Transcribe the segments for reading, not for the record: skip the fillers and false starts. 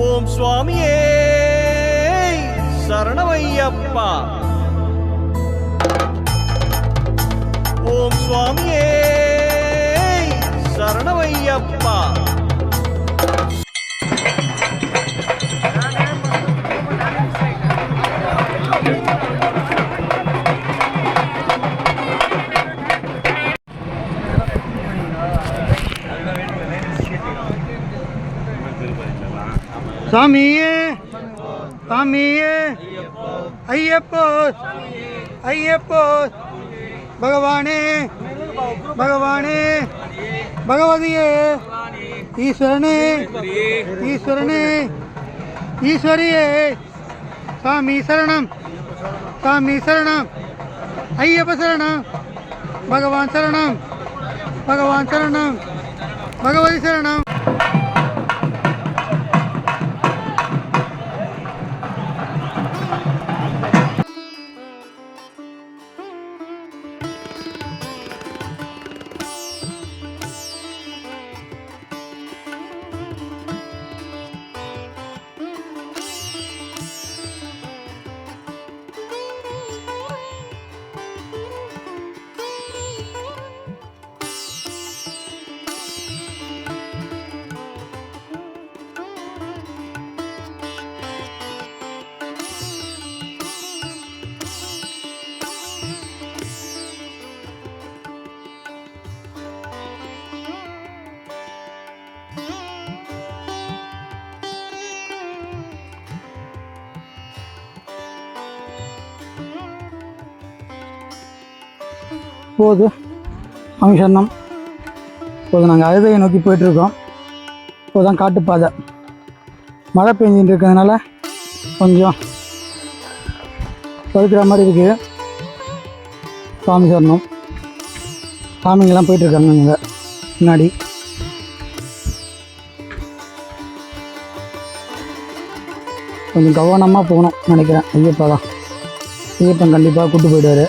ஓம் சுவாமியே சரணமையப்பா. ஓம் சுவாமியே சரணமையப்பா. சாமியே சாமியே ஐயப்போ ஐயப்போ பகவானே பகவானே பகவதியே ஈஸ்வரனே ஈஸ்வரனே ஈஸ்வரியே சாமி சரணம் சாமி சரணம் ஐயப்ப சரணம் பகவான் சரணம் பகவான் சரணம் பகவதி சரணம். இப்போது அவங்க சரணம். இப்போது நாங்கள் அழுதையை நோக்கி போயிட்டுருக்கோம். இப்போதான் காட்டுப்பாதை மழை பெஞ்சிட்டு இருக்கிறதுனால கொஞ்சம் படுக்கிற மாதிரி இருக்குது. சாமி சரணம். சாமிங்கெல்லாம் போயிட்டுருக்காங்க இங்கே முன்னாடி. கொஞ்சம் கவனமாக போகணும் நினைக்கிறேன். ஐயப்பா தான் ஐயப்பன் கண்டிப்பாக கூப்பிட்டு போயிடுவார்.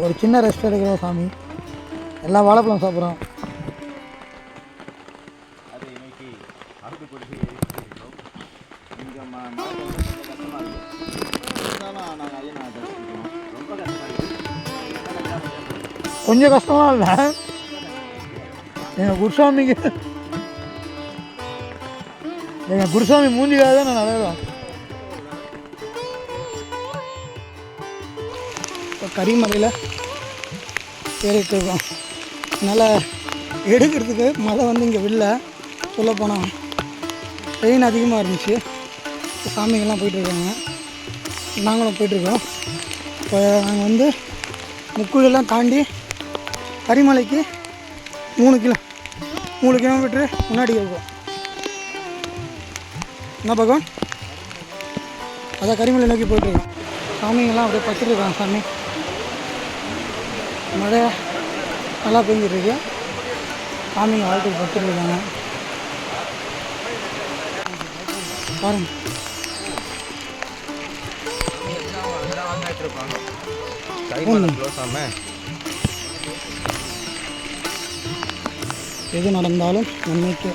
ஒரு சின்ன ரெஸ்ட் எடுக்கிறோம் சாமி. எல்லாம் வாழைப்பழம் சாப்பிட்றோம். கொஞ்சம் கஷ்டமாக இல்லை எங்கள் குருசாமிக்கு. எங்கள் குருசாமி மூஞ்சிக்காக தான் நான் நிறையா கரிமலையில் ஏறிட்டு இருக்கோம். அதனால் எடுக்கிறதுக்கு மழை வந்து இங்கே வெளில சொல்லப்போனால் ட்ரெயின் அதிகமாக இருந்துச்சு. சாமிங்கெல்லாம் போயிட்டுருக்காங்க, நாங்களும் போயிட்டுருக்கோம். இப்போ நாங்கள் வந்து முக்குழெல்லாம் தாண்டி கரிமலைக்கு 3 கிலோமீட்ரு முன்னாடி இருக்கோம். என்ன பகவான் அதான் கரிமலை நோக்கி போயிட்டுருக்கோம். சாமிங்கெல்லாம் அப்படியே பச்சுருக்காங்க. சாமி மழை நல்லா பெஞ்சிட்ருக்கு. சாமிங்க வாழ்க்கைக்கு பச்சுருக்காங்க பாருங்க. எது நடந்தாலும் நன்மைக்கு.